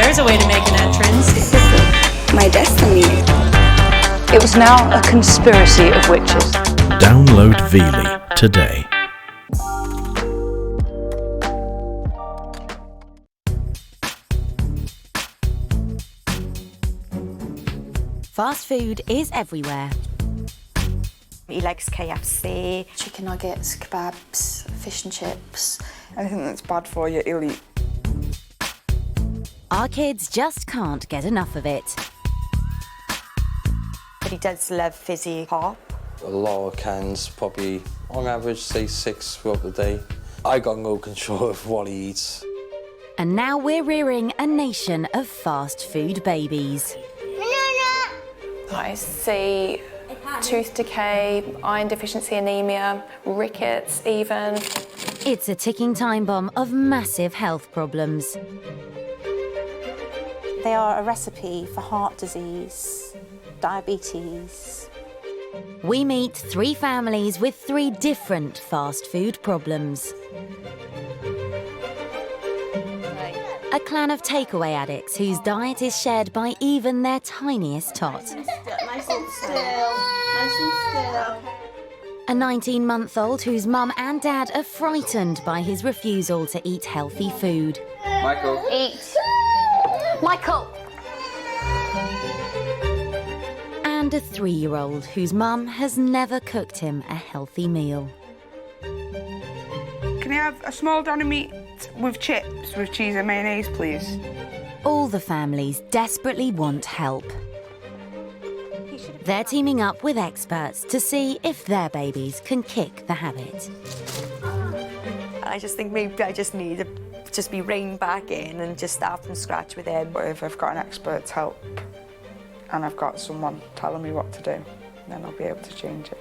there's a way to make an entrance. This is my destiny. It was now a conspiracy of witches. Download Veely today. Fast food is everywhere. He likes KFC. Chicken nuggets, kebabs, fish and chips. Anything that's bad for you, he'll eat. Our kids just can't get enough of it. But he does love fizzy pop. A lot of cans, probably on average, say 6 throughout the day. I got no control of what he eats. And now we're rearing a nation of fast food babies. I see tooth decay, iron deficiency anemia, rickets even. It's a ticking time bomb of massive health problems. They are a recipe for heart disease, diabetes. We meet 3 families with 3 different fast food problems. A clan of takeaway addicts whose diet is shared by even their tiniest tot. Nice and still, nice and still. A 19-month-old whose mum and dad are frightened by his refusal to eat healthy food. Michael. Eat. Michael! And a 3-year-old whose mum has never cooked him a healthy meal. Can I have a small doner meat with chips with cheese and mayonnaise, please? All the families desperately want help. They're teaming up with experts to see if their babies can kick the habit. I just think maybe I just need to just be reined back in and just start from scratch with him. But if I've got an expert's help and I've got someone telling me what to do, then I'll be able to change it.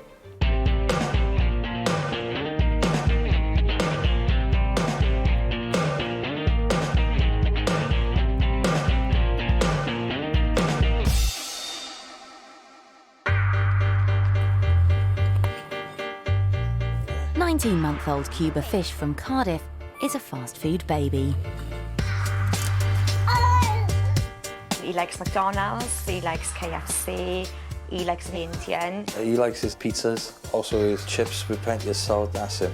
A 19-month-old Cuba Fish from Cardiff is a fast food baby. He likes McDonald's, he likes KFC, he likes Indian. He likes his pizzas, also his chips with plenty of salt, that's him.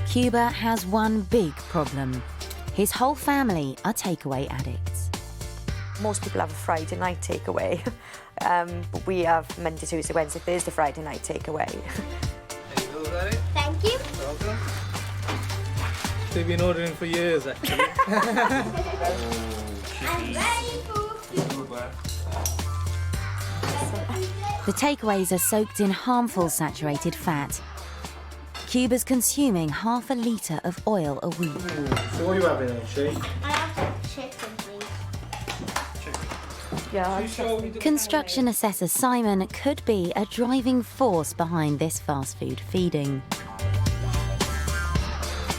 Cuba has one big problem. His whole family are takeaway addicts. Most people have a Friday night takeaway, but we have Monday, Tuesday, Wednesday, Thursday, Friday night takeaway. Thank you. Welcome. They've been ordering for years, actually. I'm ready for The takeaways are soaked in harmful saturated fat. Cuba's consuming half a litre of oil a week. So what are you having then, She? I have chicken, please. Construction assessor Simon could be a driving force behind this fast food feeding.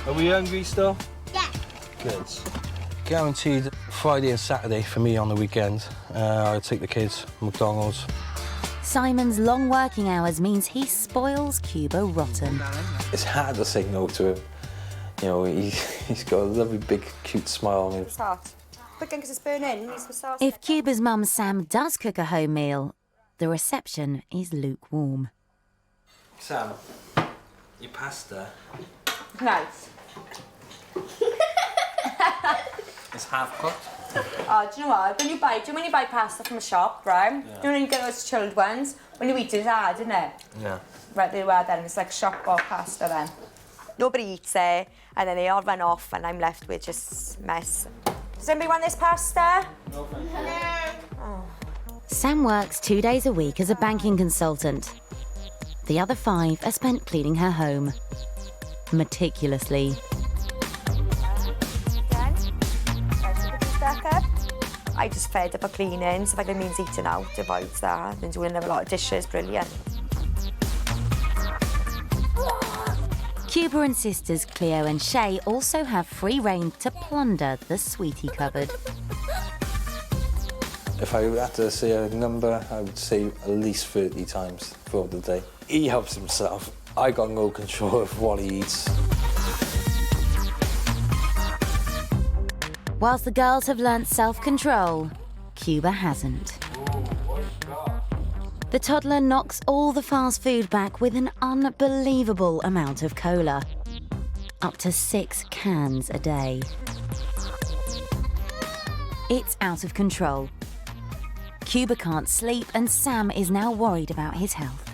Are we hungry still? Yeah. Good. Guaranteed Friday and Saturday for me on the weekend. I take the kids, McDonald's. Simon's long working hours means he spoils Cuba rotten. It's hard to say no to him. You know, he's got a lovely, big, cute smile on him. Quick, because it's burning. If Cuba's mum Sam does cook a home meal, the reception is lukewarm. Sam, your pasta. Nice. It's half cooked. Oh, do you know what? When you buy pasta from a shop, right? Yeah. You know when you get those chilled ones? When you eat it, it's hard, isn't it? Yeah. Right, there you are then. It's like shop bought pasta then. Nobody eats it, and then they all run off, and I'm left with just mess. Does anybody want this pasta? No. Oh. Sam works 2 days a week as a banking consultant. The other 5 are spent cleaning her home. Meticulously. I just fed up of cleaning, so if it means eating out, avoids that, and doing a lot of dishes, brilliant. Cuba and sisters Cleo and Shay also have free rein to plunder the sweetie cupboard. If I had to say a number, I would say at least 30 times throughout the day. He helps himself. I got no control of what he eats. Whilst the girls have learnt self-control, Cuba hasn't. The toddler knocks all the fast food back with an unbelievable amount of cola. Up to 6 cans a day. It's out of control. Cuba can't sleep and Sam is now worried about his health.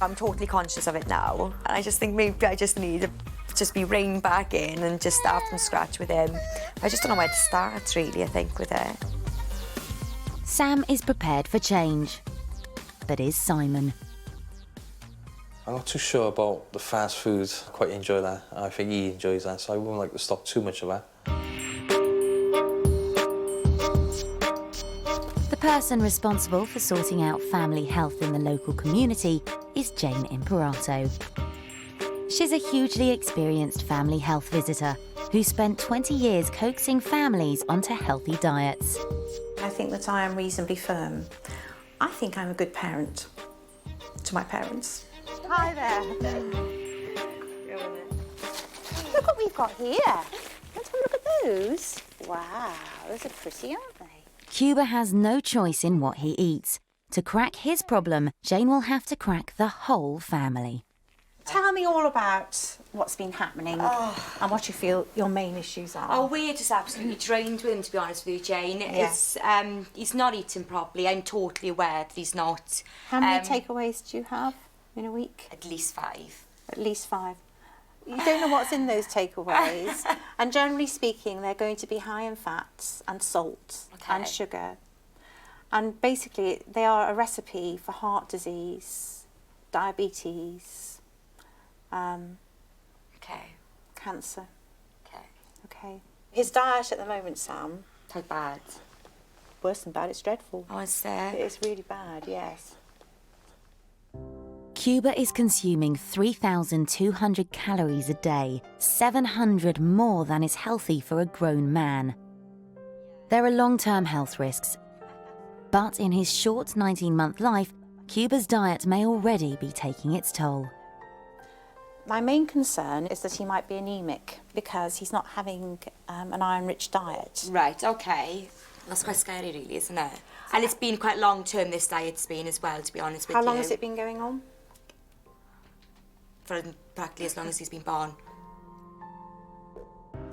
I'm totally conscious of it now, and I just think maybe I just need to just be reined back in and just start from scratch with him. I just don't know where to start, really, I think, with it. Sam is prepared for change, but is Simon? I'm not too sure about the fast food. I quite enjoy that. I think he enjoys that, so I wouldn't like to stop too much of that. The person responsible for sorting out family health in the local community is Jane Imperato. She's a hugely experienced family health visitor who spent 20 years coaxing families onto healthy diets. I think that I am reasonably firm. I think I'm a good parent to my parents. Hi there. Look what we've got here. Let's have a look at those. Wow, those are pretty, aren't they? Cuba has no choice in what he eats. To crack his problem, Jane will have to crack the whole family. Tell me all about what's been happening and what you feel your main issues are. Oh, we're just absolutely drained with him, to be honest with you, Jane. Yeah. He's not eating properly. I'm totally aware that he's not. How many takeaways do you have in a week? At least 5. At least 5. You don't know what's in those takeaways. And generally speaking, they're going to be high in fats and salt and sugar. And basically, they are a recipe for heart disease, diabetes, cancer. Okay. His diet at the moment, Sam. How bad? Worse than bad, it's dreadful. Oh, is there? It's really bad, yes. Cuba is consuming 3,200 calories a day, 700 more than is healthy for a grown man. There are long-term health risks, but in his short 19-month life, Cuba's diet may already be taking its toll. My main concern is that he might be anemic because he's not having an iron-rich diet. Right, okay. That's quite scary, really, isn't it? And it's been quite long-term, this diet's been as well, to be honest with you. How long has it been going on? For practically as long as he's been born.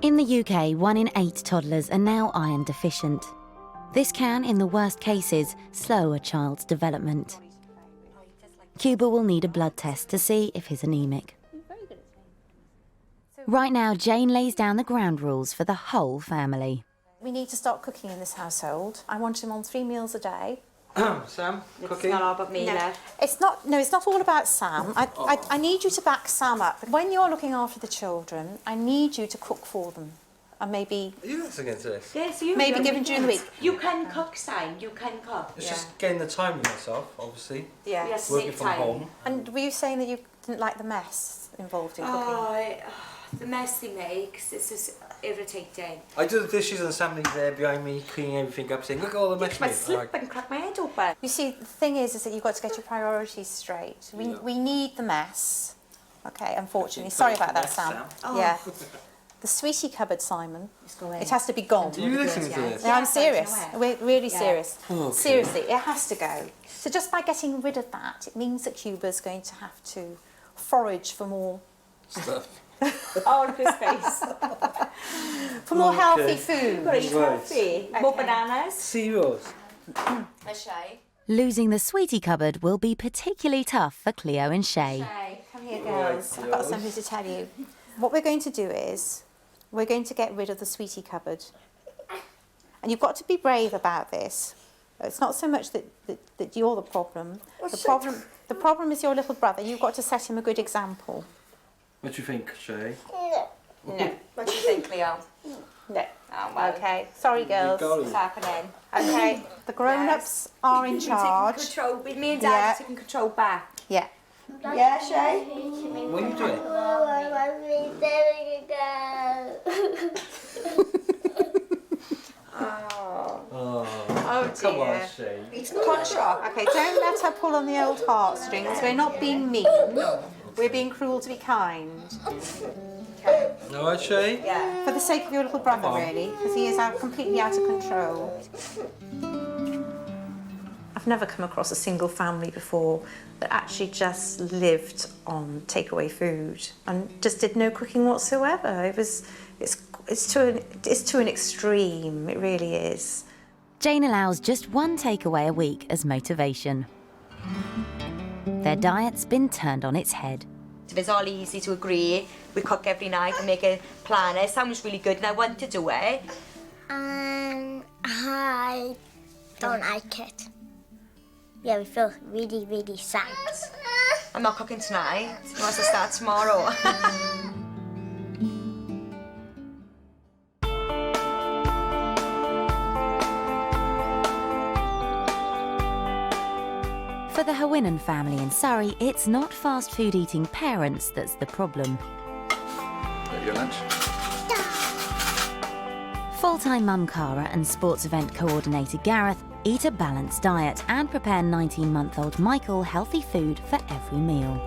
In the UK, 1 in 8 toddlers are now iron deficient. This can, in the worst cases, slow a child's development. Cuba will need a blood test to see if he's anemic. Right now, Jane lays down the ground rules for the whole family. We need to start cooking in this household. I want him on 3 meals a day. Sam, It's cooking? not all about me, love. It's not all about Sam. I need you to back Sam up. When you're looking after the children, I need you to cook for them. And maybe... Are you listening to this? Yes, you. Maybe given during the week. You can cook, Sam. You can cook. It's just getting the time with myself, obviously. Yeah. Yes, Working make from time. home. And were you saying that you didn't like the mess involved in cooking? The mess he makes is just irritating. I do the dishes and Sam's there behind me, cleaning everything up, saying, look at all the mess I made. slip and crack my head open. You see, the thing is that you've got to get your priorities straight. We need the mess. Okay, unfortunately. Sorry about that, Sam. Yeah. The sweetie cupboard, Simon. It has to be gone. Are you listening to this? No, I'm serious. We're really serious. Oh, okay. Seriously, it has to go. So just by getting rid of that, it means that Cuba's going to have to forage for more Stuff. All of his face. for more healthy food. Got to eat healthy. More bananas. Cereals. A Shay. Losing the sweetie cupboard will be particularly tough for Cleo and Shay. Come here, girls. I've got something to tell you. What we're going to do is we're going to get rid of the sweetie cupboard. And you've got to be brave about this. It's not so much that you're the problem. The problem is your little brother. You've got to set him a good example. What do you think, Shay? No. What do you think, Leo? No. Oh, well. Okay. Sorry, girls. What's happening? Okay. The grown-ups are in charge. Taking control. With me and Dad are taking control back. Yeah. Yeah, Shay? What are you doing? Oh dear. Come on, Shay. He's got shock. Okay, don't let her pull on the old heartstrings. We're not being mean. We're being cruel to be kind. okay? All right, Shay? Yeah. For the sake of your little brother, really, because he is completely out of control. I've never come across a single family before that actually just lived on takeaway food and just did no cooking whatsoever. It's to an extreme, it really is. Jane allows just one takeaway a week as motivation. Their diet's been turned on its head. It's all easy to agree. We cook every night and make a plan. It sounds really good and I want to do it. I don't like it. Yeah, we feel really, really sad. I'm not cooking tonight. I want to start tomorrow. For the Howinan family in Surrey, it's not fast food eating parents that's the problem. Your lunch? Full-time mum Cara and sports event coordinator Gareth eat a balanced diet and prepare 19-month-old Michael healthy food for every meal.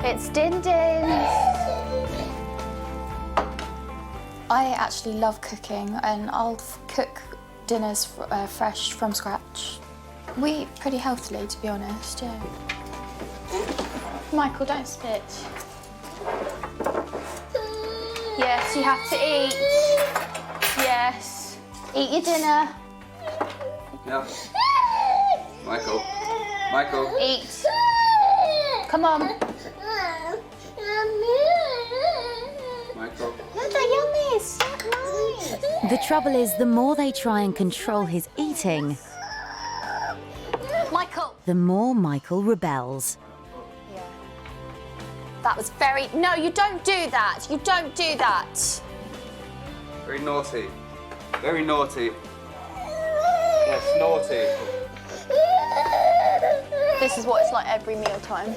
It's din-din. I actually love cooking and I'll cook dinners fresh from scratch. We eat pretty healthily, to be honest, yeah. Michael, don't spit. Yes, you have to eat. Yes. Eat your dinner. Yeah. Michael. Michael. Eat. Come on. Michael. Look, they're yummy. It's so nice. The trouble is, the more they try and control his eating, Michael. the more Michael rebels. Yeah. That was very... No, you don't do that. You don't do that. Very naughty. Very naughty. Yes, naughty. This is what it's like every meal time.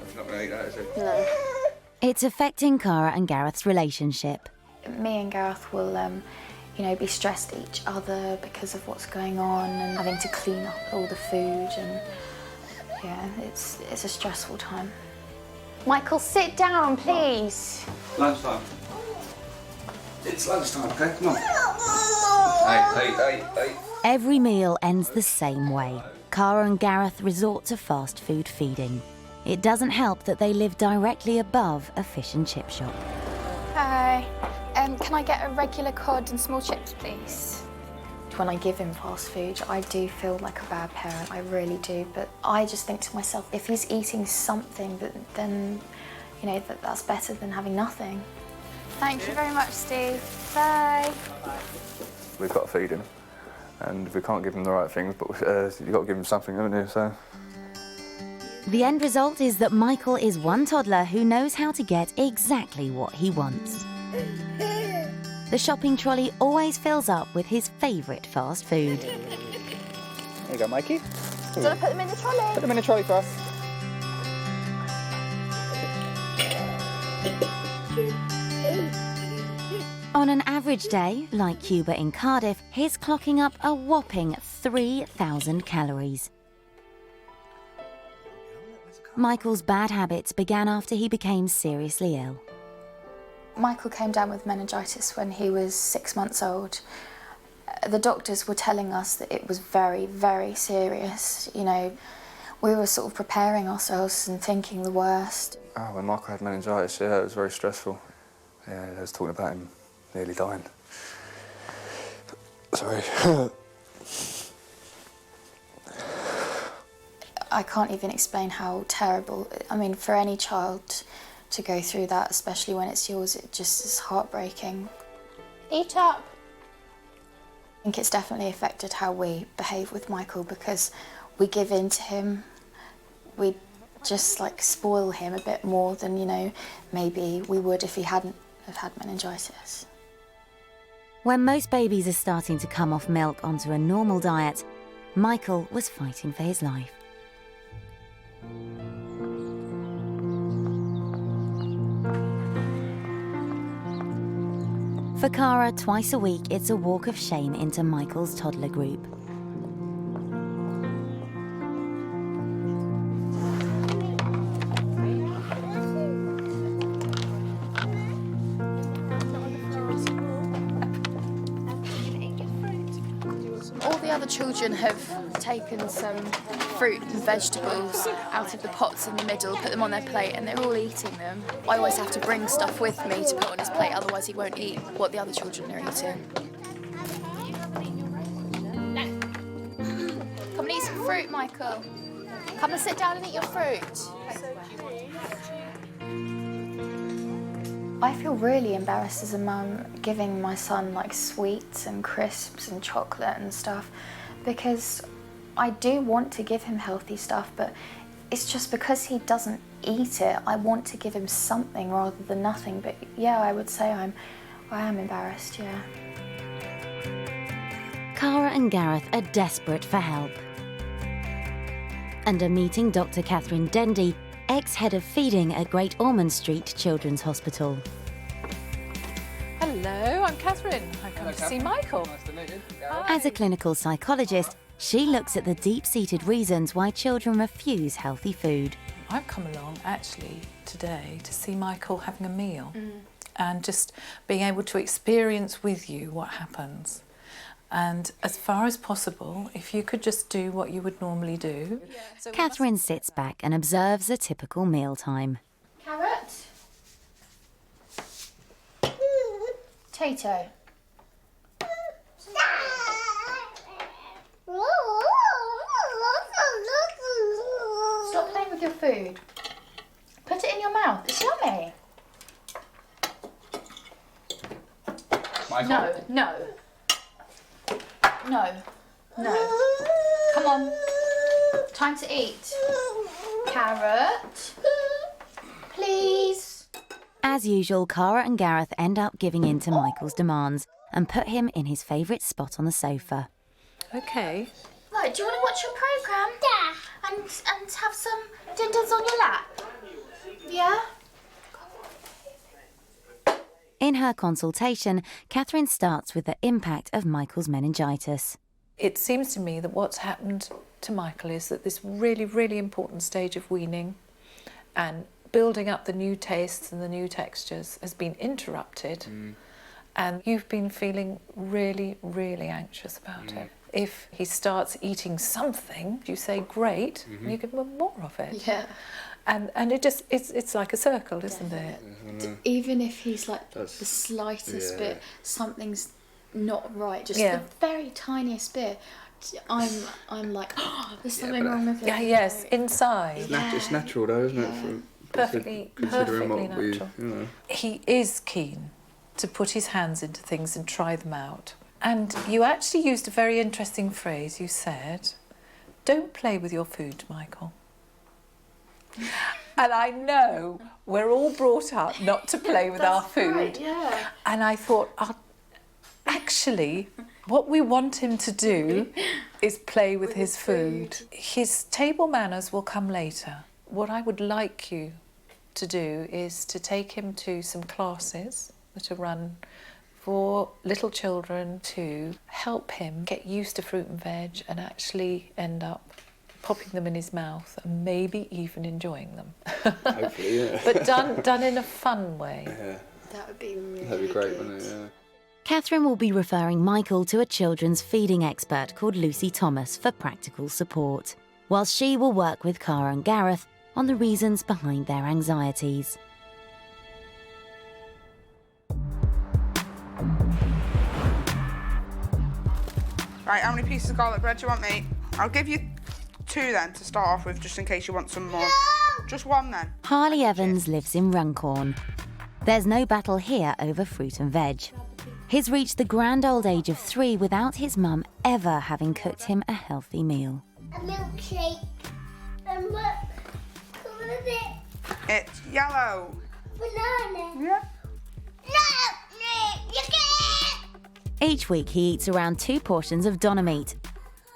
It's not going to eat that, is it? No. It's affecting Cara and Gareth's relationship. Me and Gareth will, you know, be stressed at each other because of what's going on and having to clean up all the food and, yeah, it's a stressful time. Michael, sit down, please. Lunchtime. It's lunchtime, okay? Come on. Hey. Every meal ends the same way. Cara and Gareth resort to fast food feeding. It doesn't help that they live directly above a fish and chip shop. Hi. Can I get a regular cod and small chips, please? When I give him fast food, I do feel like a bad parent, I really do. But I just think to myself, if he's eating something, then, you know, that's better than having nothing. Thank you very much, Steve. Bye. We've got to feed him, and we can't give him the right things, but you've got to give him something, haven't you? So. The end result is that Michael is one toddler who knows how to get exactly what he wants. The shopping trolley always fills up with his favourite fast food. There you go, Mikey. Do you want to put them in the trolley? Put them in the trolley for us. On an average day, like Cuba in Cardiff, he's clocking up a whopping 3,000 calories. Michael's bad habits began after he became seriously ill. Michael came down with meningitis when he was 6 months old. The doctors were telling us that it was very, very serious. You know, we were sort of preparing ourselves and thinking the worst. Oh, when Michael had meningitis, yeah, it was very stressful. Yeah, I was talking about him nearly dying. Sorry. I can't even explain how terrible, I mean, for any child to go through that, especially when it's yours, it just is heartbreaking. Eat up. I think it's definitely affected how we behave with Michael because we give in to him. We just like spoil him a bit more than, you know, maybe we would if he hadn't have had meningitis. When most babies are starting to come off milk onto a normal diet, Michael was fighting for his life. For Cara, twice a week, it's a walk of shame into Michael's toddler group. other children have taken some fruit and vegetables out of the pots in the middle, put them on their plate, and they're all eating them. I always have to bring stuff with me to put on his plate, otherwise he won't eat what the other children are eating. Come and eat some fruit, Michael. Come and sit down and eat your fruit. I feel really embarrassed as a mum giving my son like sweets and crisps and chocolate and stuff, because I do want to give him healthy stuff, but it's just because he doesn't eat it, I want to give him something rather than nothing. But yeah, I would say I am embarrassed, yeah. Cara and Gareth are desperate for help and are meeting Dr. Catherine Dendy, ex-head of feeding at Great Ormond Street Children's Hospital. Hello, I'm Catherine. I've come to see Michael. Nice to meet you. As a clinical psychologist, she looks at the deep-seated reasons why children refuse healthy food. I've come along actually today to see Michael having a meal and just being able to experience with you what happens. And as far as possible, if you could just do what you would normally do. So Catherine sits back and observes a typical mealtime. Carrot. Potato. Stop playing with your food. Put it in your mouth. It's yummy. Michael. No. Come on. Time to eat. Carrot. Please. As usual, Cara and Gareth end up giving in to Michael's demands and put him in his favourite spot on the sofa. Okay. Right, do you want to watch your programme? Yeah. And have some dinners on your lap? Yeah? In her consultation, Catherine starts with the impact of Michael's meningitis. It seems to me that what's happened to Michael is that this really, really important stage of weaning and building up the new tastes and the new textures has been interrupted, and you've been feeling really, really anxious about it. If he starts eating something, you say great, and you give him more of it. Yeah. And it just, it's like a circle, isn't it? Even if he's like the slightest bit, something's not right, just the very tiniest bit, I'm like, oh, there's something wrong with it. Yeah, yes, inside. It's natural though, isn't it? Perfectly natural. You know. He is keen to put his hands into things and try them out. And you actually used a very interesting phrase. You said, don't play with your food, Michael. And I know we're all brought up not to play with our food. Right, yeah. And I thought, actually, what we want him to do is play with his food. His table manners will come later. What I would like you to do is to take him to some classes that are run for little children to help him get used to fruit and veg and actually end up popping them in his mouth and maybe even enjoying them. Hopefully, yeah. But done in a fun way. Yeah. That would be really That'd be great, good. wouldn't it? Yeah. Catherine will be referring Michael to a children's feeding expert called Lucy Thomas for practical support, whilst she will work with Cara and Gareth on the reasons behind their anxieties. Right, how many pieces of garlic bread do you want, mate? I'll give you 2 then to start off with, just in case you want some more. Just 1 then. Harley Evans lives in Runcorn. There's no battle here over fruit and veg. He's reached the grand old age of 3 without his mum ever having cooked him a healthy meal. A milkshake. And what colour is it? It's yellow. Banana. Yeah. No, you can't. Each week he eats around 2 portions of doner meat,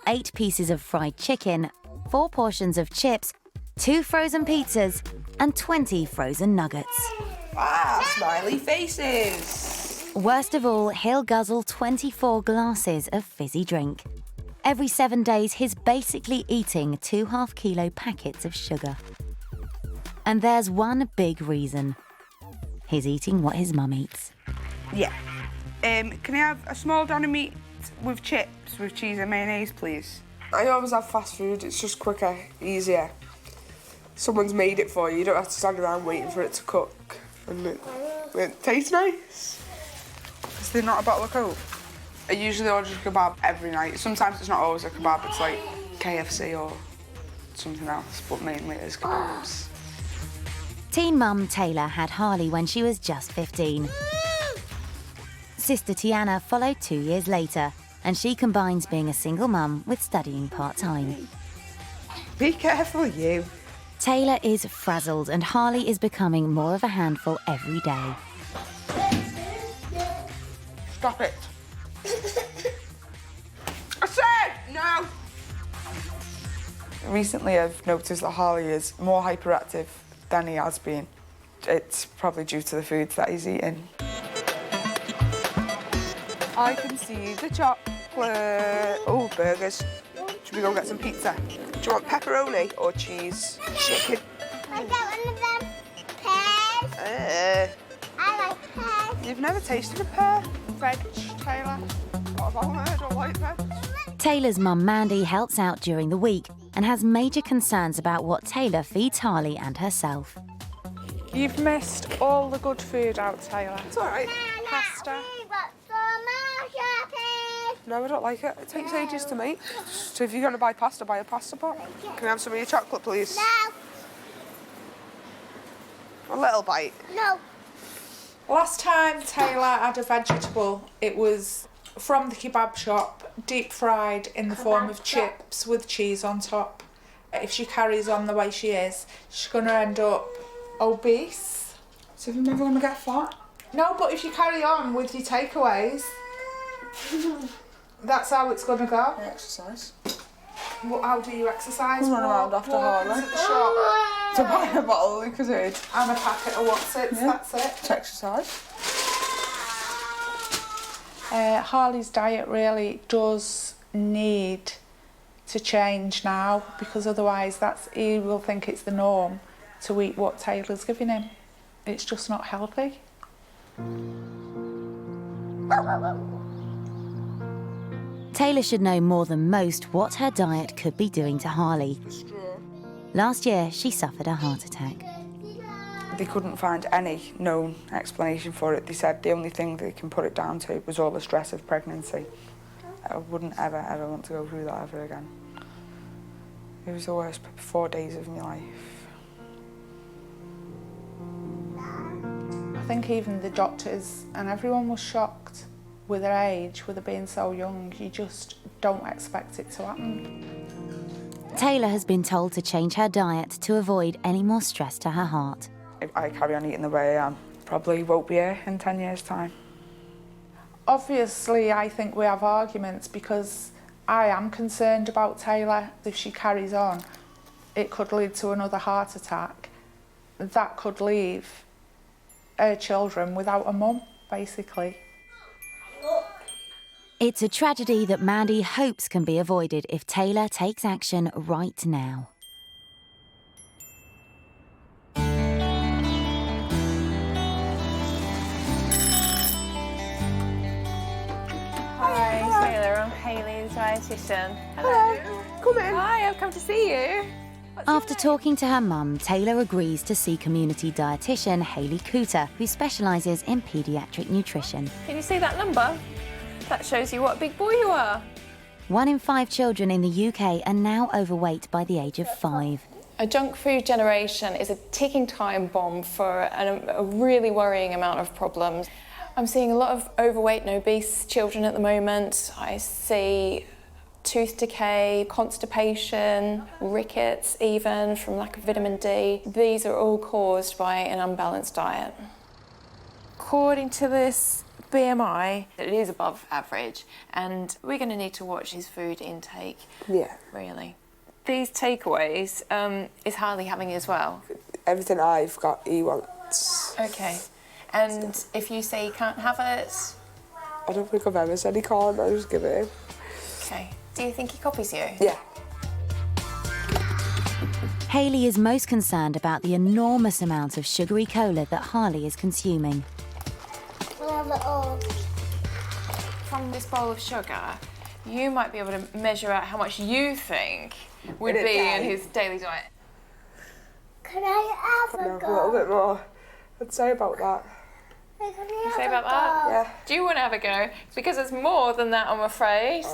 8 pieces of fried chicken, 4 portions of chips, 2 frozen pizzas, and 20 frozen nuggets. Wow, smiley faces. Worst of all, he'll guzzle 24 glasses of fizzy drink. Every 7 days, he's basically eating 2 half-kilo packets of sugar. And there's one big reason. He's eating what his mum eats. Yeah. Can I have a small doner meat with chips? chips with cheese and mayonnaise, please. I always have fast food, it's just quicker, easier. Someone's made it for you, you don't have to stand around waiting for it to cook. And it tastes nice. Is there not a bottle of Coke? I usually order a kebab every night. Sometimes it's not always a kebab, it's like KFC or something else, but mainly it's kebabs. Teen mum Taylor had Harley when she was just 15. Sister Tiana followed 2 years later, and she combines being a single mum with studying part-time. Be careful, you. Taylor is frazzled, and Harley is becoming more of a handful every day. Stop it. I said no! Recently I've noticed that Harley is more hyperactive than he has been. It's probably due to the foods that he's eating. I can see the chocolate. Oh, burgers. Should we go get some pizza? Do you want pepperoni or cheese? Chicken. I got one of them pears. I like pears. You've never tasted a pear? Veg, Taylor. What have I heard? I like veg. Taylor's mum Mandy helps out during the week and has major concerns about what Taylor feeds Harley and herself. You've missed all the good food out, Taylor. It's all right. Pasta. No, I don't like it. It takes ages to make. So if you're going to buy pasta, buy a pasta pot. Can I have some of your chocolate, please? No. A little bite. No. Last time Taylor had a vegetable, it was from the kebab shop, deep fried in the form of chips with cheese on top. If she carries on the way she is, she's going to end up obese. So you're never going to get fat? No, but if you carry on with your takeaways, that's how it's going to go. Exercise. Well, how do you exercise? Run around after Harley. To the shop. To buy a bottle of Lucozade. And a packet of Watsits, Yeah. that's it. To exercise. Harley's diet really does need to change now, because otherwise he will think it's the norm to eat what Taylor's giving him. It's just not healthy. Taylor should know more than most what her diet could be doing to Harley. Last year, she suffered a heart attack. They couldn't find any known explanation for it. They said the only thing they can put it down to was all the stress of pregnancy. I wouldn't ever want to go through that ever again. It was the worst 4 days of my life. I think even the doctors and everyone was shocked with her age, with her being so young. You just don't expect it to happen. Taylor has been told to change her diet to avoid any more stress to her heart. If I carry on eating the way I am, probably won't be here in 10 years' time. Obviously, I think we have arguments because I am concerned about Taylor. If she carries on, it could lead to another heart attack. That could leave her children without a mum, basically. It's a tragedy that Mandy hopes can be avoided if Taylor takes action right now. Hi, Taylor. I'm Hayley, the dietitian. Hello. Come in. Hi, I've come to see you. After talking to her mum, Taylor agrees to see community dietitian Hayley Cooter, who specialises in paediatric nutrition. Can you see that number? That shows you what a big boy you are. 1 in 5 children in the UK are now overweight by the age of 5. A junk food generation is a ticking time bomb for a really worrying amount of problems. I'm seeing a lot of overweight and obese children at the moment. I see tooth decay, constipation, rickets even from lack of vitamin D. These are all caused by an unbalanced diet. According to this BMI, it is above average, and we're going to need to watch his food intake. Yeah. Really. These takeaways, is Harley having as well? Everything I've got, he wants. Okay. And if you say he can't have it? I don't think I've ever said he can't, I just give it him. Okay. Do you think he copies you? Yeah. Hayley is most concerned about the enormous amount of sugary cola that Harley is consuming. We'll have it all. From this bowl of sugar, You might be able to measure out how much you think would In a be day? in his daily diet. Can I have A little bit more. I'd say about that. You say about that? Yeah. Do you want to have a go? Because it's more than that, I'm afraid.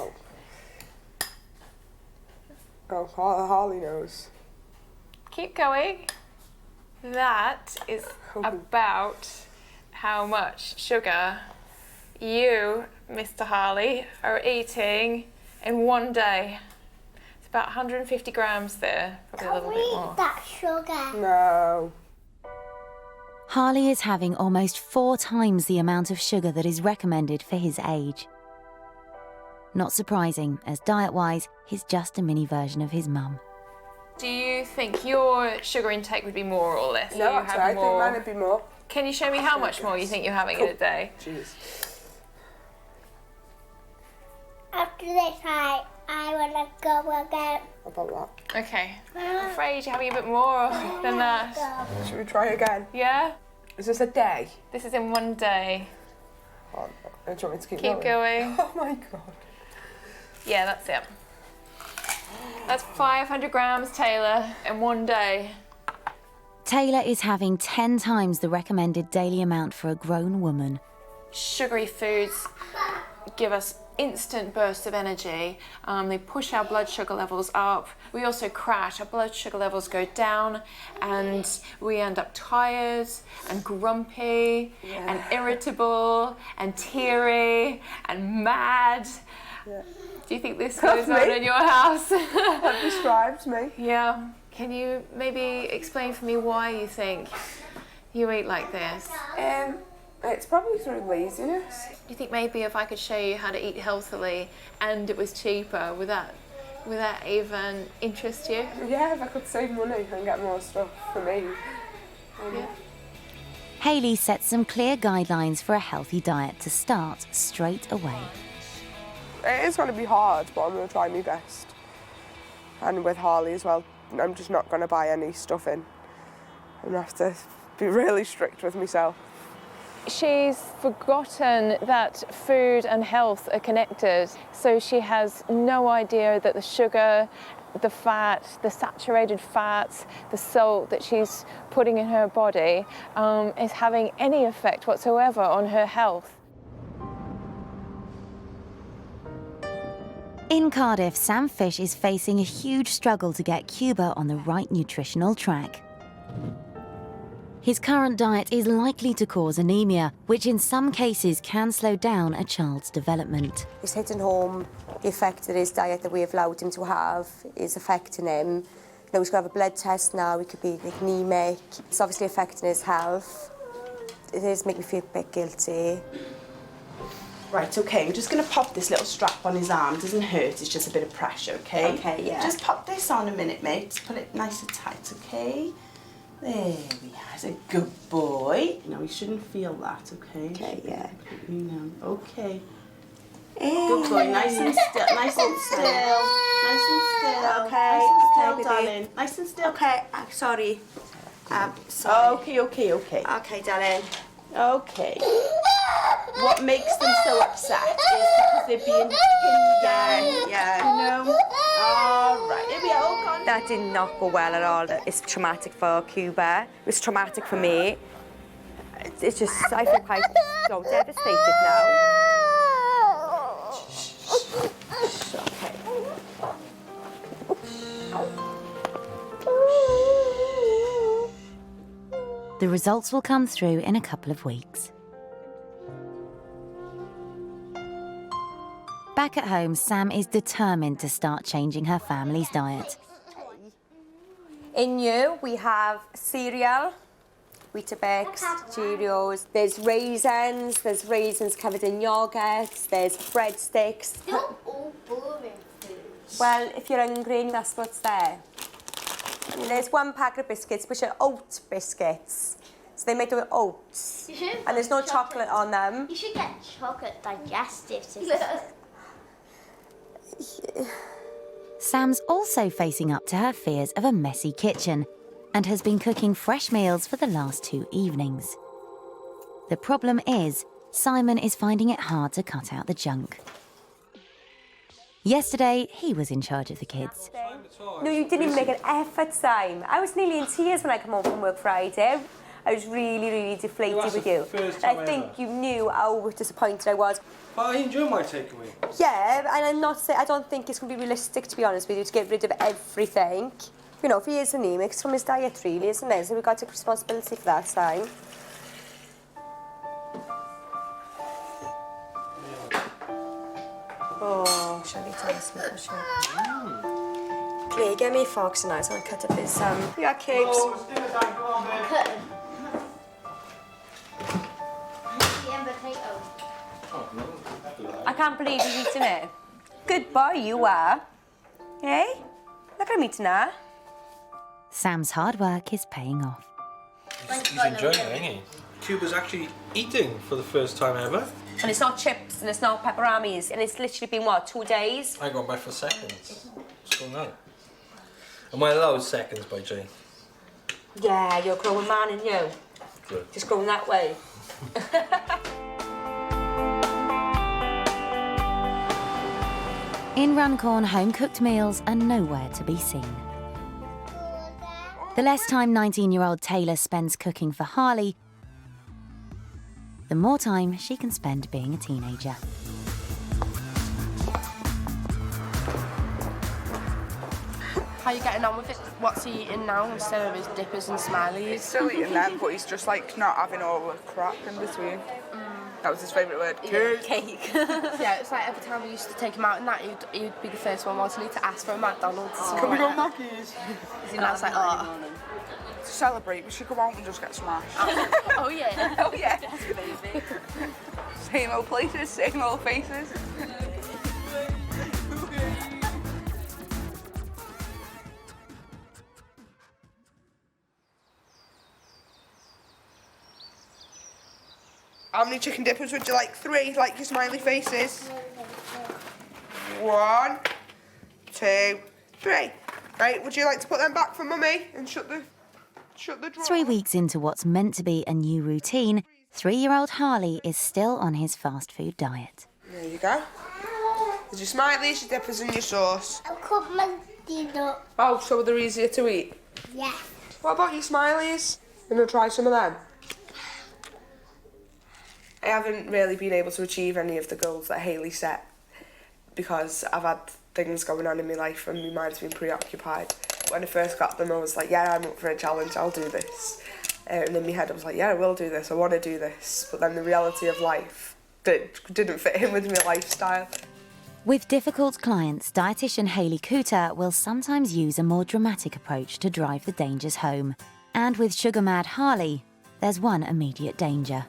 Oh, Harley knows. Keep going. That is about how much sugar you, Mr. Harley, are eating in one day. It's about 150 grams there, probably a little bit more. that sugar? No. Harley is having almost 4 times the amount of sugar that is recommended for his age. Not surprising, as diet-wise, he's just a mini version of his mum. Do you think your sugar intake would be more or less? No, You actually, have I think more? mine would be more. Can you show me how much more you think you're having in a day? Jeez. After this, I want to go again. About that. Okay. I'm afraid you're having a bit more than that. Should we try again? Yeah? Is this a day? This is in one day. Oh, do you want me to keep Keep going. Oh my god. Yeah, that's it. That's 500 grams, Taylor, in one day. Taylor is having 10 times the recommended daily amount for a grown woman. Sugary foods give us instant bursts of energy. They push our blood sugar levels up. We also crash. Our blood sugar levels go down and we end up tired and grumpy and irritable and teary and mad. Yeah. Do you think this goes on in your house? That describes me. Yeah. Can you maybe explain for me why you think you eat like this? It's probably through laziness. Do you think maybe if I could show you how to eat healthily and it was cheaper, would that even interest you? Yeah, if I could save money and get more stuff for me. Yeah. Hayley sets some clear guidelines for a healthy diet to start straight away. It is going to be hard, but I'm going to try my best. And with Harley as well, I'm just not going to buy any stuff in. I'm going to have to be really strict with myself. She's forgotten that food and health are connected, so she has no idea that the sugar, the fat, the saturated fats, the salt that she's putting in her body is having any effect whatsoever on her health. In Cardiff, Sam Fish is facing a huge struggle to get Cuba on the right nutritional track. His current diet is likely to cause anemia, which in some cases can slow down a child's development. It's hitting home the effect that his diet that we have allowed him to have is affecting him. Now he's got to have a blood test now, he could be anemic. It's obviously affecting his health. It is making me feel a bit guilty. Right, okay, I'm just going to pop this little strap on his arm. It doesn't hurt, it's just a bit of pressure, okay? Okay, yeah. Just pop this on a minute, mate. Put it nice and tight, okay? There we are. It's a good boy. No, he shouldn't feel that, okay? Okay, yeah. You know, okay. Good boy, nice and still, nice and still. Nice and still, Okay, nice and still, okay, darling. Nice and still. Okay, sorry. Sorry. Okay. Okay, darling. Okay. What makes them so upset is because they're being pinned down. Yeah. You know? All right. Here we are. All gone. That did not go well at all. It's traumatic for Cuba. It was traumatic for me. It's just, I feel quite so devastated now. The results will come through in a couple of weeks. Back at home, Sam is determined to start changing her family's diet. In new, we have cereal, Weetabix, Cheerios. There's raisins covered in yogurt. There's breadsticks. They're all boring foods. Well, if you're hungry, that's what's there. There's one packet of biscuits, which are oat biscuits. So they make with oats. And there's no chocolate on them. You should get chocolate digestives. Sam's also facing up to her fears of a messy kitchen and has been cooking fresh meals for the last 2 evenings. The problem is, Simon is finding it hard to cut out the junk. Yesterday, he was in charge of the kids. No, you didn't even make an effort, Sam. I was nearly in tears when I come home from work Friday. I was really, really deflated with you. I think you knew how disappointed I was. But I enjoy my takeaway. Yeah, and I'm not saying, I don't think it's going to be realistic, to be honest with you, to get rid of everything. You know, if he is anemic, it's from his diet, really, isn't it? So we've got to take responsibility for that, Sam. Oh, shall we taste me for sure? Come here, get me a fork tonight, so I'm going to cut up his, yeah, cakes. I can't believe he's eating it. Good boy you are. Hey? Look at him eating that. Sam's hard work is paying off. He's enjoying it, isn't he? Cuba's actually eating for the first time ever. And it's not chips and it's not pepperonis, and it's literally been, what, 2 days? I got by for seconds. What's going on? Am I allowed seconds by Jane? Yeah, you're a growing man, and you. Good. Just going that way. In Runcorn, home-cooked meals are nowhere to be seen. The less time 19-year-old Taylor spends cooking for Harley, the more time she can spend being a teenager. How are you getting on with it? What's he eating now instead of his dippers and smileys? He's still eating them, but he's just like not having all the crap in between. That was his favourite word. Cake. Cake. Yeah, it's like every time we used to take him out and that, he'd be the first one, wasn't he, to ask for a McDonald's. Can we go Mackey's? And I was like, oh. To celebrate, we should go out and just get smashed. Oh yeah. Oh yeah. Same old places, same old faces. How many chicken dippers would you like? 3, like your smiley faces. 1, 2, 3. Right, would you like to put them back for Mummy and shut the drawer? 3 weeks into what's meant to be a new routine, 3-year-old Harley is still on his fast food diet. There you go. There's your smileys, your dippers and your sauce. I'll cut my dinner. Oh, so they're easier to eat? Yeah. What about your smileys? You gonna try some of them? I haven't really been able to achieve any of the goals that Hayley set because I've had things going on in my life and my mind's been preoccupied. When I first got them, I was like, yeah, I'm up for a challenge, I'll do this. And in my head, I was like, yeah, I will do this, I want to do this. But then the reality of life didn't fit in with my lifestyle. With difficult clients, dietitian Hayley Cooter will sometimes use a more dramatic approach to drive the dangers home. And with sugar-mad Harley, there's one immediate danger.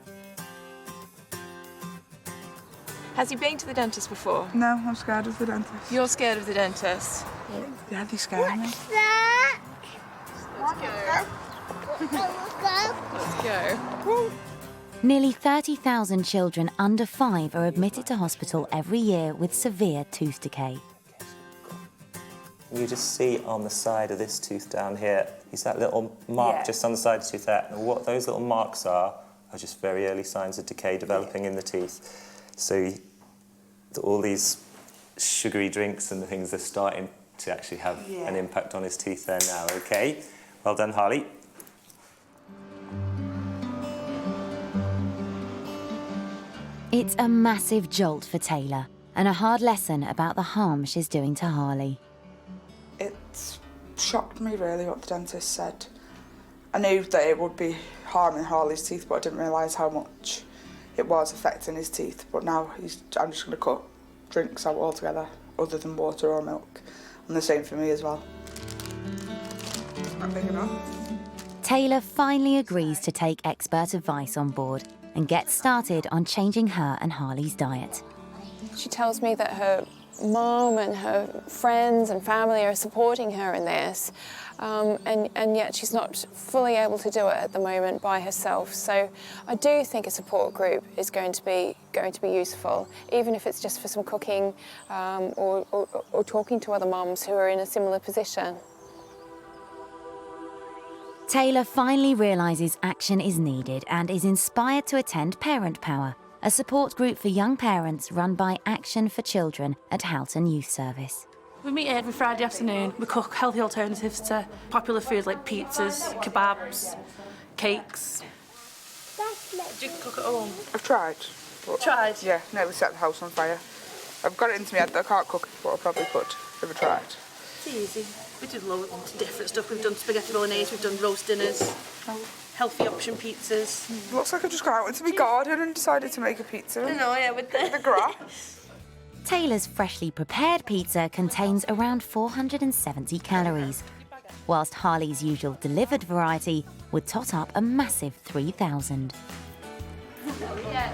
Has he been to the dentist before? No, I'm scared of the dentist. You're scared of the dentist? Yeah, they scare me. That? Let's go. Nearly 30,000 children under 5 are admitted to hospital every year with severe tooth decay. You just see on the side of this tooth down here, is that little mark just on the side of the tooth there. And what those little marks are just very early signs of decay developing in the teeth. So all these sugary drinks and the things are starting to actually have an impact on his teeth there now, okay? Well done, Harley. It's a massive jolt for Taylor and a hard lesson about the harm she's doing to Harley. It shocked me really what the dentist said. I knew that it would be harming Harley's teeth, but I didn't realise how much it was affecting his teeth. But now I'm just going to cut drinks out altogether, other than water or milk. And the same for me as well. Not big enough. Taylor finally agrees to take expert advice on board and gets started on changing her and Harley's diet. She tells me that her mum and her friends and family are supporting her in this, and yet she's not fully able to do it at the moment by herself. So I do think a support group is going to be useful, even if it's just for some cooking or talking to other mums who are in a similar position. Taylor finally realises action is needed and is inspired to attend Parent Power, a support group for young parents run by Action for Children at Houghton Youth Service. We meet every Friday afternoon. We cook healthy alternatives to popular foods like pizzas, kebabs, cakes. Do you cook at home? I've tried. Tried? Yeah, nearly set the house on fire. I've got it into my head that I can't cook, but I probably could if I tried. It's easy. We do loads of different stuff. We've done spaghetti bolognese, we've done roast dinners, healthy option pizzas. Looks like I just got out into my garden and decided to make a pizza. I know, yeah, with the grass. Taylor's freshly prepared pizza contains around 470 calories, whilst Harley's usual delivered variety would tot up a massive 3,000.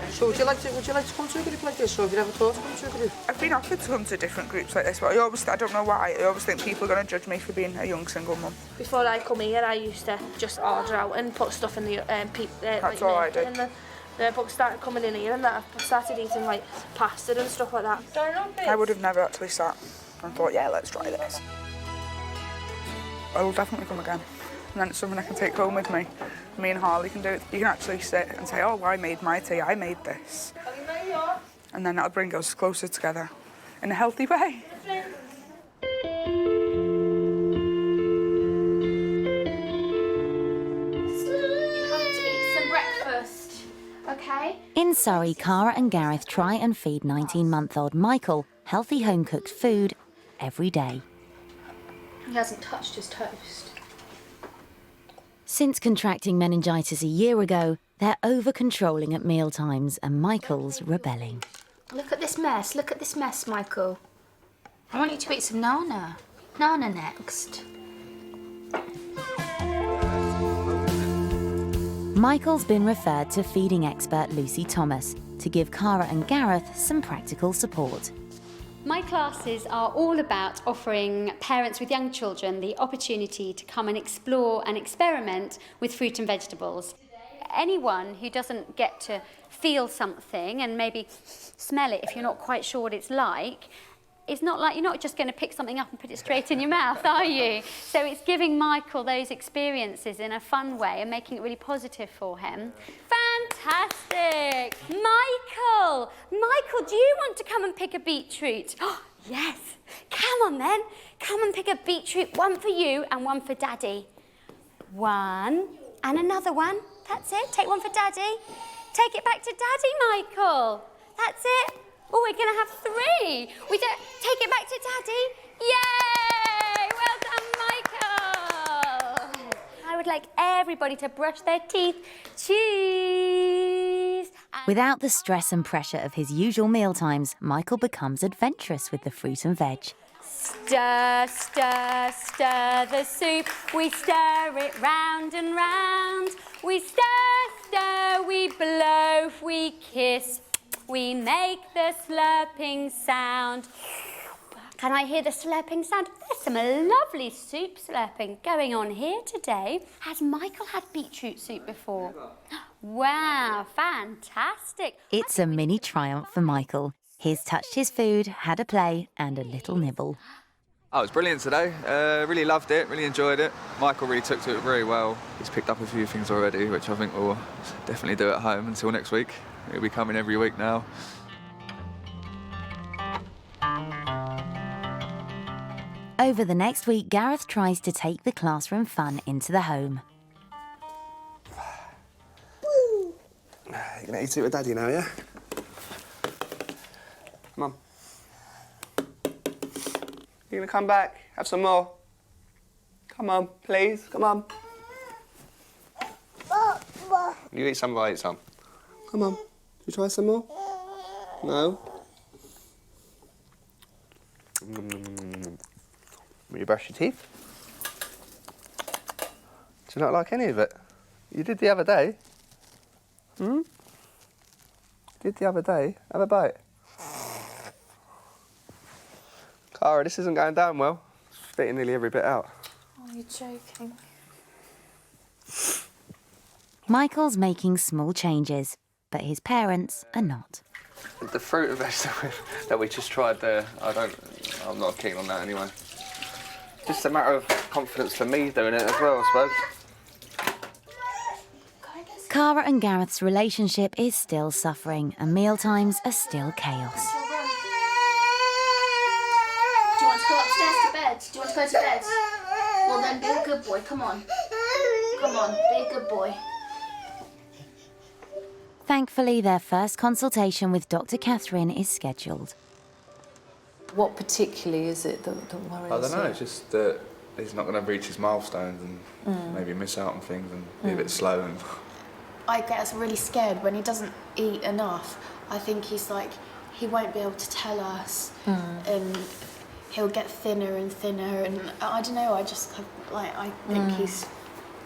So would you like to come to a group like this, or have you ever thought of coming to a group? I've been offered to come to different groups like this, but I don't know why, I always think people are going to judge me for being a young single mum. Before I come here, I used to just order out and put stuff in the That's all I do. The books started coming in here, and that I started eating like pasta and stuff like that. I would have never actually sat and thought, yeah, let's try this. I will definitely come again. And then it's something I can take home with me. Me and Harley can do it. You can actually sit and say, oh, I made my tea, I made this. And then that'll bring us closer together in a healthy way. Okay. In Surrey, Cara and Gareth try and feed 19-month-old Michael healthy home-cooked food every day. He hasn't touched his toast. Since contracting meningitis a year ago, they're over-controlling at mealtimes and Michael's rebelling. Look at this mess, Michael. I want you to eat some Nana. Nana next. Michael's been referred to feeding expert Lucy Thomas to give Cara and Gareth some practical support. My classes are all about offering parents with young children the opportunity to come and explore and experiment with fruit and vegetables. Anyone who doesn't get to feel something and maybe smell it if you're not quite sure what it's like, it's not like you're not just going to pick something up and put it straight in your mouth, are you? So it's giving Michael those experiences in a fun way and making it really positive for him. Fantastic! Michael! Michael, do you want to come and pick a beetroot? Oh, yes. Come on then. Come and pick a beetroot, one for you and one for Daddy. One and another one. That's it. Take one for Daddy. Take it back to Daddy, Michael. That's it. Oh, we're going to have three. We don't take it back to Daddy. Yay! Well done, Michael. I would like everybody to brush their teeth. Cheese. Without the stress and pressure of his usual mealtimes, Michael becomes adventurous with the fruit and veg. Stir, stir, stir the soup. We stir it round and round. We stir, stir, we blow, we kiss. We make the slurping sound. Can I hear the slurping sound? There's some lovely soup slurping going on here today. Has Michael had beetroot soup before? Wow, fantastic. It's a mini triumph for Michael. He's touched his food, had a play and a little nibble. Oh, it was brilliant today. Really loved it, really enjoyed it. Michael really took to it very well. He's picked up a few things already, which I think we'll definitely do at home until next week. He'll be coming every week now. Over the next week, Gareth tries to take the classroom fun into the home. You're gonna eat it with Daddy now, yeah? Come on. You're gonna come back, have some more. Come on, please, come on. You eat some, I eat some. Come on, you try some more? No? Will you brush your teeth? Do you not like any of it? You did the other day. Hmm? Did the other day. Have a bite. Cara, this isn't going down well. Spitting nearly every bit out. Oh, you're joking. Michael's making small changes, but his parents are not. The fruit and vegetable that we just tried there, I'm not keen on that anyway. Just a matter of confidence for me doing it as well, I suppose. Cara and Gareth's relationship is still suffering and mealtimes are still chaos. Do you want to go upstairs to bed? Do you want to go to bed? Well then, be a good boy, come on. Come on, be a good boy. Thankfully, their first consultation with Dr. Catherine is scheduled. What particularly is it that worries you? I don't know, it's just that he's not going to reach his milestones and maybe miss out on things and be a bit slow. And I get really scared when he doesn't eat enough. I think he's like, he won't be able to tell us, and he'll get thinner and thinner, and I don't know, I think he's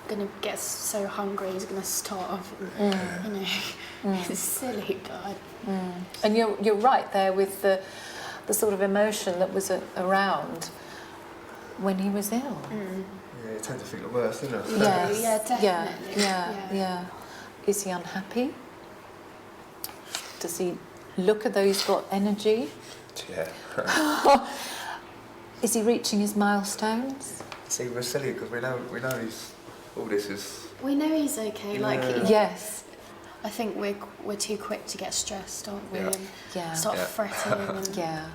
gonna get so hungry he's gonna starve. You know, it's silly, but. And you're right there with the sort of emotion that was around when he was ill. yeah, you tend to think the worst, don't you? Yes. Yeah, definitely. Yeah. Is he unhappy? Does he look as though he's got energy? Yeah. Is he reaching his milestones? See, we're silly because we know he's all this is. We know he's okay. Like yes, I think we're too quick to get stressed, aren't we? Yeah. And start fretting. And, you know.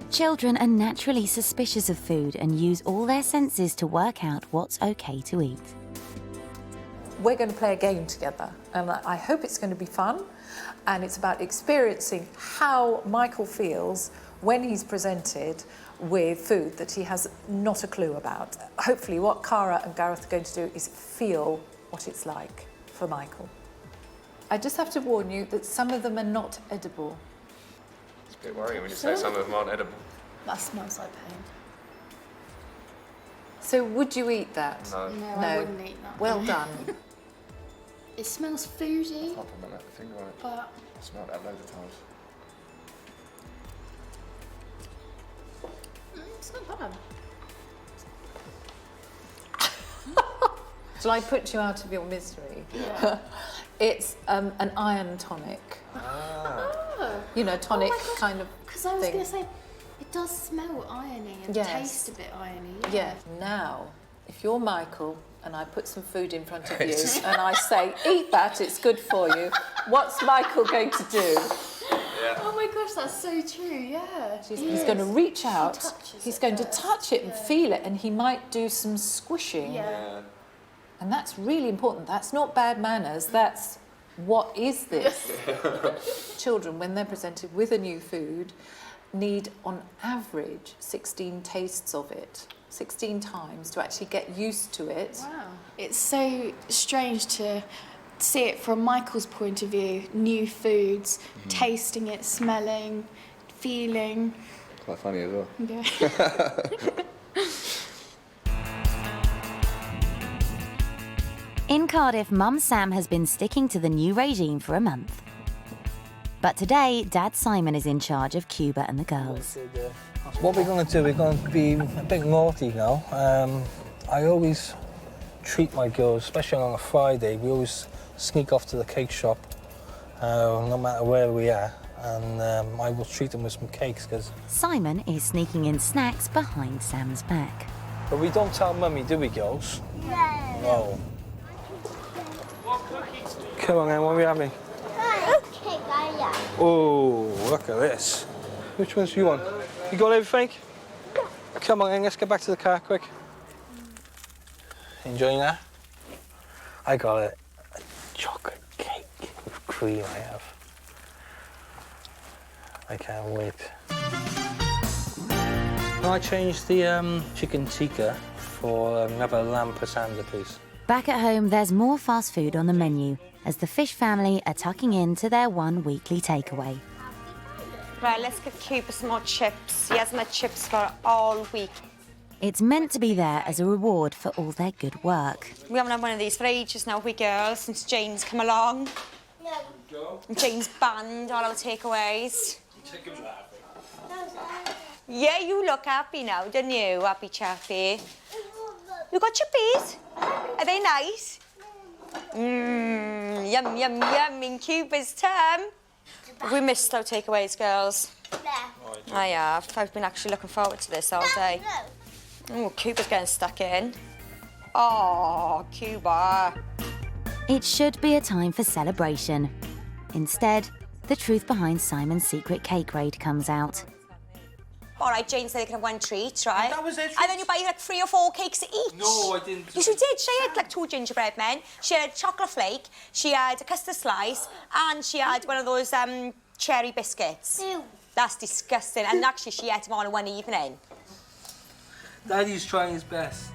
Children are naturally suspicious of food and use all their senses to work out what's okay to eat. We're going to play a game together, and I hope it's going to be fun. And it's about experiencing how Michael feels when he's presented with food that he has not a clue about. Hopefully what Cara and Gareth are going to do is feel what it's like for Michael. I just have to warn you that some of them are not edible. It's a bit worrying when you say some of them aren't edible. That smells like pain. So would you eat that? No. No, I wouldn't eat that. Well done. It smells foody, Can't put my finger on it. but I smelled that loads of times. it's not bad. Shall I put you out of your misery? Yeah. It's an iron tonic. You know, tonic kind of Because I was thing. going to say, it does smell irony and taste a bit irony. Yeah. Now, if you're Michael and I put some food in front of you and I say, eat that, it's good for you, what's Michael going to do? Oh my gosh, that's so true, yeah. He's going to reach out, he's going to touch it and feel it, and he might do some squishing. Yeah. And that's really important. That's not bad manners, that's what is this? Children, when they're presented with a new food, need on average 16 tastes of it. 16 times to actually get used to it. Wow. It's so strange to see it from Michael's point of view, new foods, tasting it, smelling, feeling. Quite funny as well. Yeah. In Cardiff, Mum Sam has been sticking to the new regime for a month. But today, Dad Simon is in charge of Cuba and the girls. What we're going to do, we're going to be a bit naughty now. I always treat my girls, especially on a Friday, we always sneak off to the cake shop, no matter where we are, and I will treat them with some cakes. Cause Simon is sneaking in snacks behind Sam's back. But we don't tell Mummy, do we, girls? No. Come on then, what are we having? Oh, look at this. Which ones do you want? You got everything? Come on then, let's get back to the car quick. Enjoying that? I got a chocolate cake with cream I have. I can't wait. Can I change the chicken tikka for another lamb pasanda, please? Back at home, there's more fast food on the menu as the Fish family are tucking into their one weekly takeaway. Right, let's give Cuba some more chips. He hasn't had chips for all week. It's meant to be there as a reward for all their good work. We haven't had one of these for ages now, we girls, since Jane's come along. And Jane's banned all our takeaways. Yeah, you look happy now, don't you, happy chappy? You got chippies? Are they nice? Mmm, yum, yum, yum, in Cuba's term. Have we missed our takeaways, girls? I have. I've been actually looking forward to this all day. Oh, Cuba's getting stuck in. Oh, Cuba. It should be a time for celebration. Instead, the truth behind Simon's secret cake raid comes out. All right, Jane said they can have one treat, right? That was it. And then you buy like 3 or 4 cakes each. No, I didn't. Yes, you did. She had like 2 gingerbread men. She had a chocolate flake. She had a custard slice, and she had one of those cherry biscuits. Ew. That's disgusting. And actually, she ate them all in one evening. Daddy's trying his best.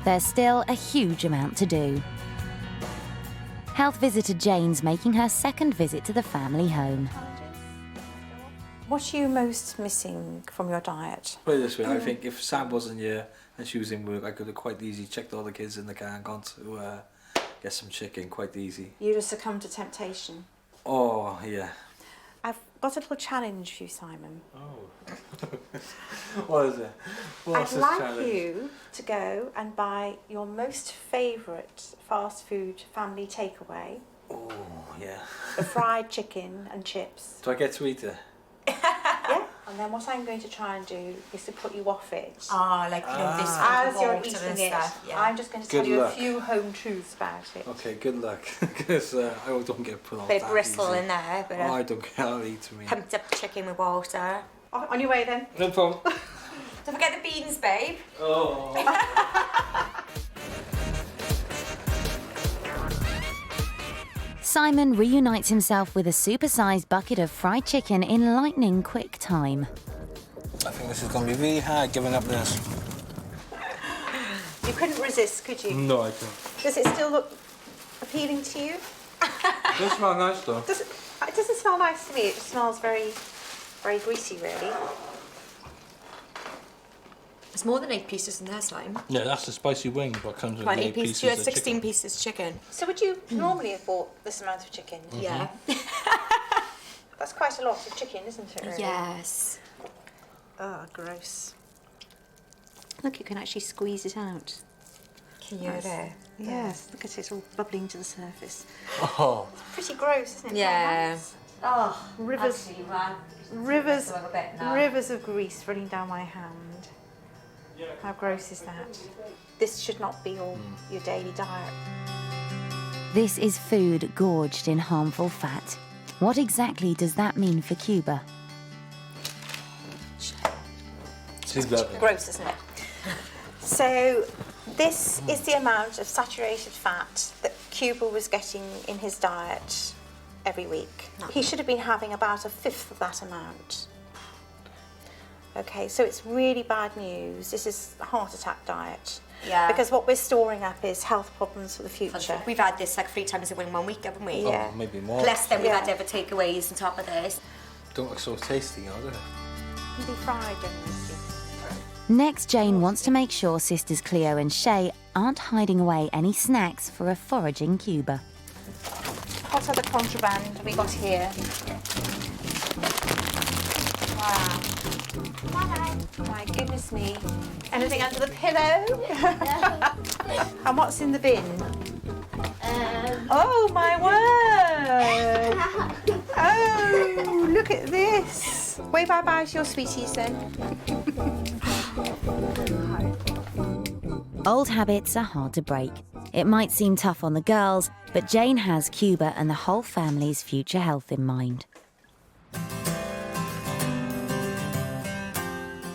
There's still a huge amount to do. Health visitor Jane's making her second visit to the family home. What are you most missing from your diet? Put it this way, I think if Sam wasn't here and she was in work, I could have quite easily checked all the kids in the car and gone to get some chicken, quite easy. You'd have succumbed to temptation. Oh, yeah. I've got a little challenge for you, Simon. Oh. What is it? What's I'd this like challenge? you to go and buy your most favourite fast food family takeaway. Oh, yeah. The fried chicken and chips. Do I get to eat it? Yeah. And then what I'm going to try and do is to put you off it. Oh, like, you know, this As you're water eating and it, stuff, yeah. I'm just going to Good tell you luck. a few home truths about it. Okay, good luck. Because I don't get put on Bit of that bristle easy. in there, but Oh, I don't get I'll eat to me. pumped up chicken with water. On your way then. No problem. Don't forget the beans, babe. Oh. Simon reunites himself with a supersized bucket of fried chicken in lightning quick time. I think this is going to be really hard giving up this. You couldn't resist, could you? No, I can't. Does it still look appealing to you? It does smell nice though. It doesn't smell nice to me. It just smells very, very greasy, really. There's more than 8 pieces in there, Simon. Yeah, that's the spicy wing, what comes with Right, the 8 8 pieces. pieces You had of 16 chicken. pieces chicken. So would you normally have bought this amount of chicken? Yeah. That's quite a lot of chicken, isn't it, really? Yes. Oh, gross. Look, you can actually squeeze it out. Can you there? Yes, look at it, it's all bubbling to the surface. Oh. It's pretty gross, isn't it? Yeah. Oh, rivers, Actually, Ran, rivers, a little bit now. rivers of grease running down my hand. How gross is that? This should not be your daily diet. This is food gorged in harmful fat. What exactly does that mean for Cuba? She's lovely. Gross, isn't it? So, this is the amount of saturated fat that Cuba was getting in his diet every week. He should have been having about 1/5 of that amount. Okay, so it's really bad news. This is a heart attack diet. Yeah. Because what we're storing up is health problems for the future. We've had this like 3 times in 1 week, haven't we? Yeah. Oh, maybe more. Plus then we've had other takeaways on top of this. Don't look so tasty, do they? Can be fried, generally. Next, Jane wants to make sure sisters Cleo and Shay aren't hiding away any snacks for a foraging Cuba. What other contraband have we got here? Wow. My goodness me. Anything under the pillow? And what's in the bin? Oh my word! Oh, look at this. Wave bye-bye to your sweeties then. Old habits are hard to break. It might seem tough on the girls, but Jane has Cuba and the whole family's future health in mind.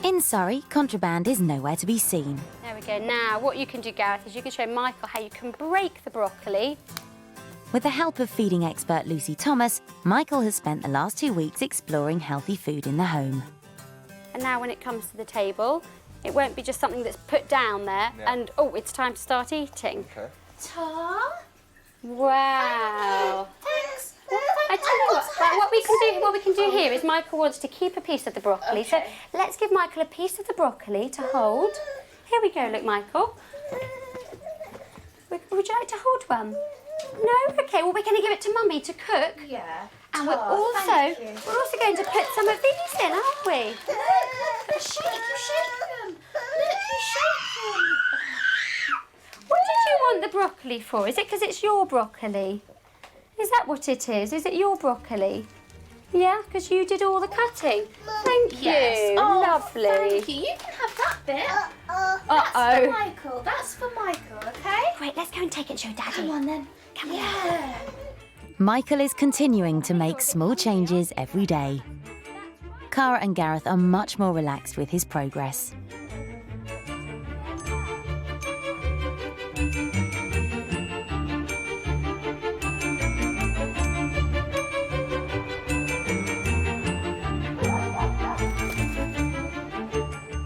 In Surrey, contraband is nowhere to be seen. There we go. Now, what you can do, Gareth, is you can show Michael how you can break the broccoli. With the help of feeding expert Lucy Thomas, Michael has spent the last 2 weeks exploring healthy food in the home. And now when it comes to the table, it won't be just something that's put down there and, oh, it's time to start eating. Okay. Tom? Wow. Thanks. I tell you what we can do here is Michael wants to keep a piece of the broccoli. Okay. So let's give Michael a piece of the broccoli to hold. Here we go, look, Michael. Would you like to hold one? No? Okay, well, we're going to give it to Mummy to cook. Yeah. And we're also going to put some of these in, aren't we? You shake them. Look, you shake them. What did you want the broccoli for? Is it because it's your broccoli? Is that what it is? Is it your broccoli? Yeah, because you did all the cutting. Thank you. Yes. Oh, lovely. Thank you. You can have that bit. That's for Michael. That's for Michael, okay? Great, let's go and take it and show Daddy. Come on then. Come on. Yeah. Michael is continuing to make small changes every day. Cara and Gareth are much more relaxed with his progress.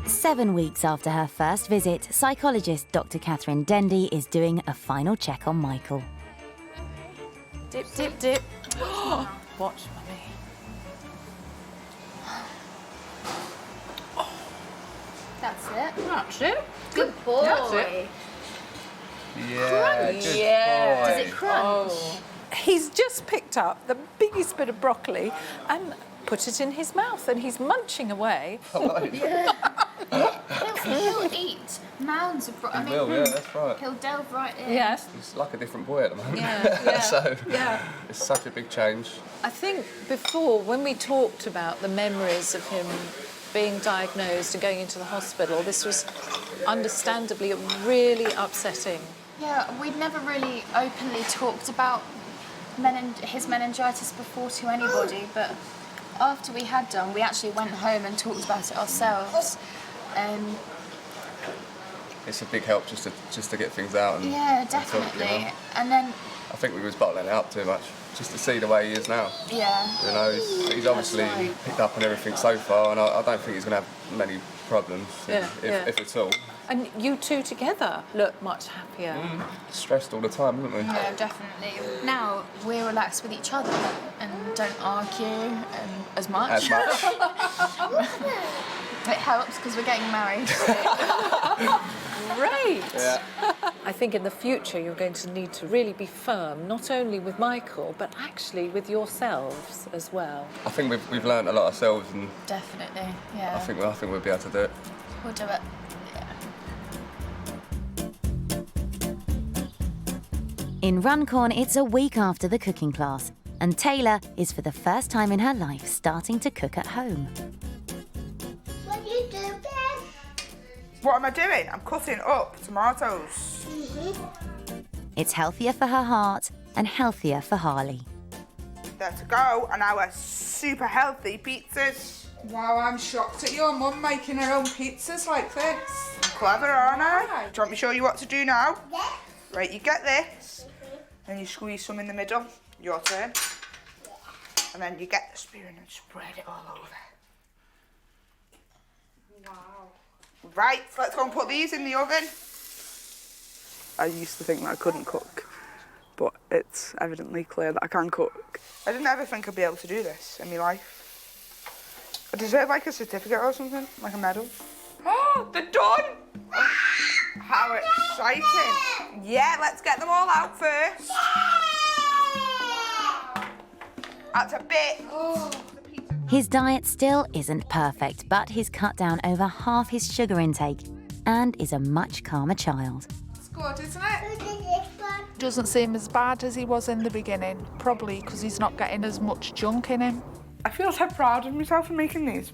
Seven weeks after her first visit, psychologist Dr. Catherine Dendy is doing a final check on Michael. Dip, dip, dip. Watch, Mummy. That's it. That's it. Good boy. That's it. Yeah, good Yeah. boy. Does it crunch? Oh. He's just picked up the biggest bit of broccoli and put it in his mouth, and he's munching away. Yeah. He'll eat mounds of broccoli. He will, yeah, that's right. He'll delve right in. Yes. He's like a different boy at the moment. Yeah, yeah, So yeah. it's such a big change. I think before, when we talked about the memories of him being diagnosed and going into the hospital, this was understandably really upsetting. Yeah, we'd never really openly talked about his meningitis before to anybody, but after we had done, we actually went home and talked about it ourselves. It's a big help just to get things out. And, Yeah, and talk, definitely. you know? And then, I think we was bottling it up too much, just to see the way he is now. yeah. You know, he's obviously That's right. picked up on everything so far, and I don't think he's going to have many problems, Yeah, if at all. And you two together look much happier. Stressed all the time, haven't we? Yeah, definitely. Now we're relaxed with each other and don't argue as much. As much. It helps because we're getting married. Great! Yeah. I think in the future you're going to need to really be firm, not only with Michael, but actually with yourselves as well. I think we've learned a lot ourselves, and Definitely, yeah. I think we'll be able to do it. We'll do it. In Runcorn, it's a week after the cooking class, and Taylor is for the first time in her life starting to cook at home. What do you do, Ben? What am I doing? I'm cutting up tomatoes. It's healthier for her heart and healthier for Harley. There to go, and our super healthy pizzas. Wow, I'm shocked at your mum making her own pizzas like this. Clever, aren't I? Do you want me to show you what to do now? Yeah. Right, you get this, and you squeeze some in the middle. Your turn. And then you get the spoon and spread it all over. Wow. Right, let's go and put these in the oven. I used to think that I couldn't cook, but it's evidently clear that I can cook. I didn't ever think I'd be able to do this in my life. I deserve like a certificate or something, like a medal. Oh, they're done! How exciting! Yeah, let's get them all out first. That's a bit. His diet still isn't perfect, but he's cut down over half his sugar intake and is a much calmer child. It's good, isn't it? Doesn't seem as bad as he was in the beginning, probably because he's not getting as much junk in him. I feel so proud of myself for making these.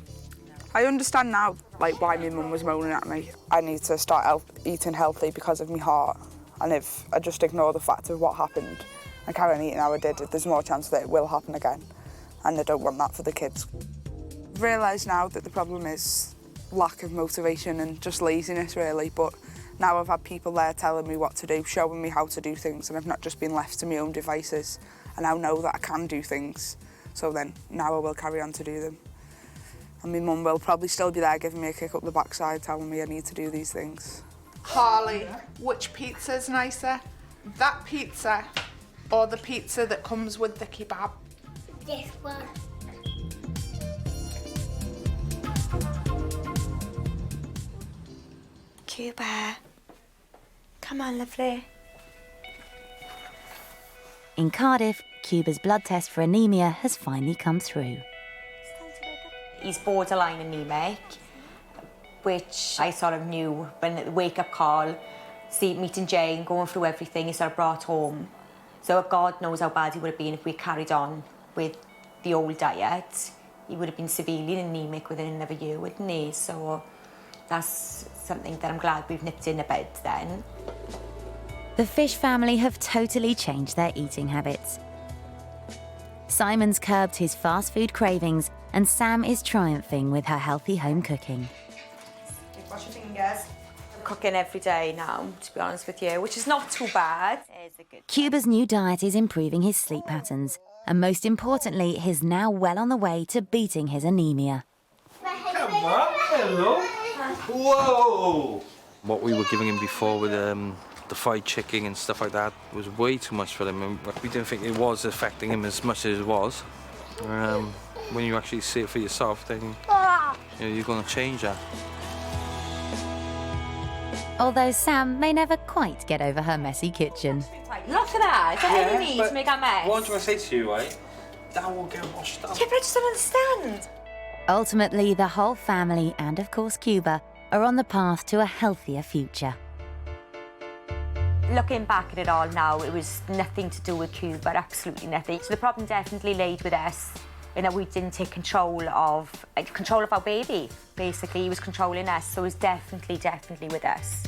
I understand now, like, why my mum was moaning at me. I need to start eating healthy because of my heart. And if I just ignore the fact of what happened and carry on eating how I did, there's more chance that it will happen again. And I don't want that for the kids. I've realised now that the problem is lack of motivation and just laziness, really. But now I've had people there telling me what to do, showing me how to do things, and I've not just been left to my own devices. I now know that I can do things. So then, now I will carry on to do them. And my mum will probably still be there giving me a kick up the backside, telling me I need to do these things. Harley, which pizza's nicer? That pizza or the pizza that comes with the kebab? This one. Cuba. Come on, lovely. In Cardiff, Cuba's blood test for anemia has finally come through. He's borderline anemic, which I sort of knew when the wake-up call, meeting Jane, going through everything, he sort of brought home. So God knows how bad he would have been if we carried on with the old diet. He would have been severely anemic within another year, wouldn't he? So That's something that I'm glad we've nipped in a bit then. The Fish family have totally changed their eating habits. Simon's curbed his fast food cravings, and Sam is triumphing with her healthy home cooking. Wash your fingers. I'm cooking every day now, to be honest with you, which is not too bad. Cuba's new diet is improving his sleep patterns, and most importantly, he's now well on the way to beating his anemia. Come on, hello. Whoa! What we were giving him before with the fried chicken and stuff like that was way too much for him. And we didn't think it was affecting him as much as it was. When you actually see it for yourself, then you're going to change that. Although Sam may never quite get over her messy kitchen. Look at that. Is that all you need to make a mess? What do I say to you, right? That will get washed up. Yeah, but I just don't understand. Ultimately, the whole family, and of course Cuba, are on the path to a healthier future. Looking back at it all now, it was nothing to do with Cuba, absolutely nothing. So the problem definitely laid with us in that we didn't take control of our baby. Basically, he was controlling us, so it was definitely with us.